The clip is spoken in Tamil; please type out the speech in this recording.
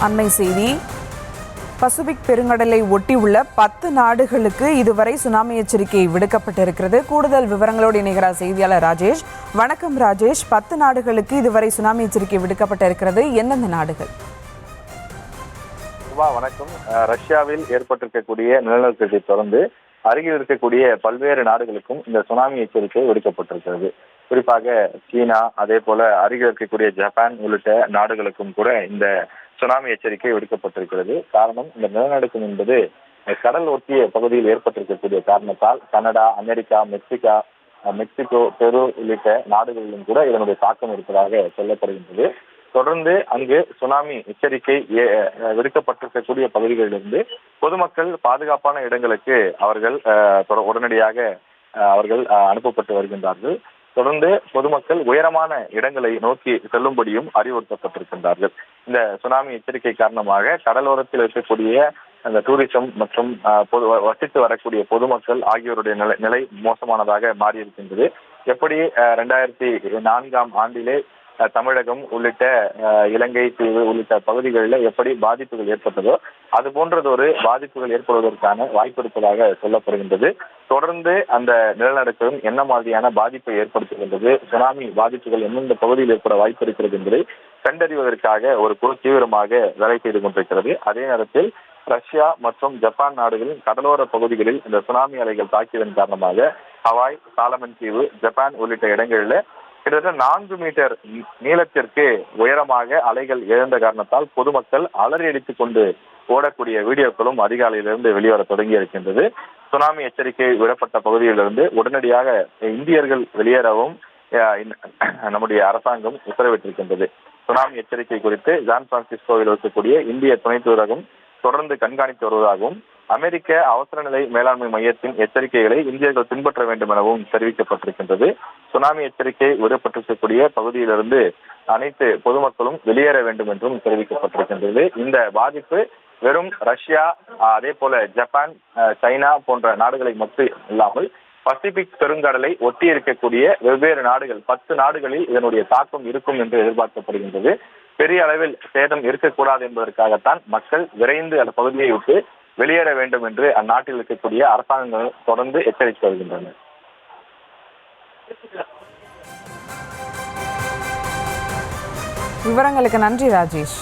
அண்மை செய்தி. பசிபிக் பெருங்கடலை ஒட்டியுள்ள 10 நாடுகளுக்கு இதுவரை சுனாமி எச்சரிக்கை விடுக்கப்பட்டிருக்கிறது. கூடுதல் விவரங்களோடு இணைகிறார் செய்தியாளர் ராஜேஷ். வணக்கம் ராஜேஷ். 10 நாடுகளுக்கு இதுவரை சுனாமி எச்சரிக்கை விடுக்கப்பட்டிருக்கிறது. எந்தெந்த நாடுகள்? வணக்கம். ரஷ்யாவில் ஏற்பட்டிருக்கக்கூடிய நிலநடுக்கத்தை தொடர்ந்து அருகில் இருக்கக்கூடிய பல்வேறு நாடுகளுக்கும் இந்த சுனாமி எச்சரிக்கை விடுக்கப்பட்டிருக்கிறது. குறிப்பாக சீனா, அதே போல அருகில் இருக்கக்கூடிய ஜப்பான் உள்ளிட்ட நாடுகளுக்கும் கூட இந்த சுனாமி எச்சரிக்கை விடுக்கப்பட்டிருக்கிறது. காரணம், இந்த நிலநடுக்கம் என்பது கடல் ஒட்டிய பகுதியில் ஏற்பட்டிருக்கக்கூடிய காரணத்தால் கனடா, அமெரிக்கா, மெக்சிகோ, பெரு உள்ளிட்ட நாடுகளிலும் கூட இதனுடைய தாக்கம் இருப்பதாக சொல்லப்படுகின்றது. தொடர்ந்து அங்கு சுனாமி எச்சரிக்கை விடுக்கப்பட்டிருக்கக்கூடிய பகுதிகளிலிருந்து பொதுமக்கள் பாதுகாப்பான இடங்களுக்கு அவர்கள் உடனடியாக அனுப்பப்பட்டு வருகின்றார்கள். தொடர்ந்து பொதுமக்கள் உயரமான இடங்களை நோக்கி செல்லும்படியும் அறிவுறுத்தப்பட்டிருக்கின்றார்கள். இந்த சுனாமி எச்சரிக்கை காரணமாக கடலோரத்தில் இருக்கக்கூடிய அந்த டூரிசம் மற்றும் வசித்து வரக்கூடிய பொதுமக்கள் ஆகியோருடைய நிலை மோசமானதாக மாறியிருக்கின்றது. எப்படி 2004ஆம் ஆண்டிலே தமிழகம் உள்ளிட்ட இலங்கை தீவு உள்ளிட்ட பகுதிகளில் எப்படி பாதிப்புகள் ஏற்பட்டதோ அது போன்றதொரு பாதிப்புகள் ஏற்படுவதற்கான வாய்ப்பு இருப்பதாக சொல்லப்படுகின்றது. தொடர்ந்து அந்த நிலநடுக்கம் என்ன மாதிரியான பாதிப்பை ஏற்படுத்துகின்றது, சுனாமி பாதிப்புகள் எந்தெந்த பகுதியில் ஏற்பட வாய்ப்பு இருக்கிறது என்பதை கண்டறிவதற்காக ஒரு குழு தீவிரமாக வேலை செய்து கொண்டிருக்கிறது. அதே நேரத்தில் ரஷ்யா மற்றும் ஜப்பான் நாடுகளின் கடலோர பகுதிகளில் இந்த சுனாமி அலைகள் தாக்கியதன் காரணமாக ஹவாய், சாலமன் தீவு, ஜப்பான் உள்ளிட்ட இடங்களில் கிட்டத்தட்ட 4 மீட்டர் நீளத்திற்கு உயரமாக அலைகள் எழுந்த காரணத்தால் பொதுமக்கள் அலறி அடித்துக் கொண்டு ஓடக்கூடிய வீடியோக்களும் அதிகாலையிலிருந்து வெளிவர தொடங்கி இருக்கின்றது. சுனாமி எச்சரிக்கை விடப்பட்ட பகுதியிலிருந்து உடனடியாக இந்தியர்கள் வெளியேறவும் நம்முடைய அரசாங்கம் உத்தரவிட்டிருக்கின்றது. சுனாமி எச்சரிக்கை குறித்து சான் பிரான்சிஸ்கோவில் இருக்கக்கூடிய இந்திய துணை தூதரகம் தொடர்ந்து கண்காணித்து வருவதாகவும் அமெரிக்க அவசர நிலை மேலாண்மை மையத்தின் எச்சரிக்கைகளை இந்தியர்கள் பின்பற்ற வேண்டும் எனவும் தெரிவிக்கப்பட்டிருக்கின்றது. சுனாமி எச்சரிக்கை விடப்பட்டிருக்கக்கூடிய பகுதியிலிருந்து அனைத்து பொதுமக்களும் வெளியேற வேண்டும் என்றும் தெரிவிக்கப்பட்டிருக்கின்றது. இந்த பாதிப்பு வெறும் ரஷ்யா, அதே போல ஜப்பான், சைனா போன்ற நாடுகளை மட்டும் இல்லாமல் பசிபிக் பெருங்கடலை ஒட்டி இருக்கக்கூடிய வெவ்வேறு நாடுகள் 10 நாடுகளில் இதனுடைய தாக்கம் இருக்கும் என்று எதிர்பார்க்கப்படுகின்றது. பெரிய அளவில் சேதம் இருக்கக்கூடாது என்பதற்காகத்தான் மக்கள் விரைந்து அந்த பகுதியை விட்டு வெளியேற வேண்டும் என்று அந்நாட்டில் இருக்கக்கூடிய அரசாங்கங்கள் தொடர்ந்து எச்சரித்து வருகின்றன. விவரங்களுக்கு நன்றி ராஜேஷ்.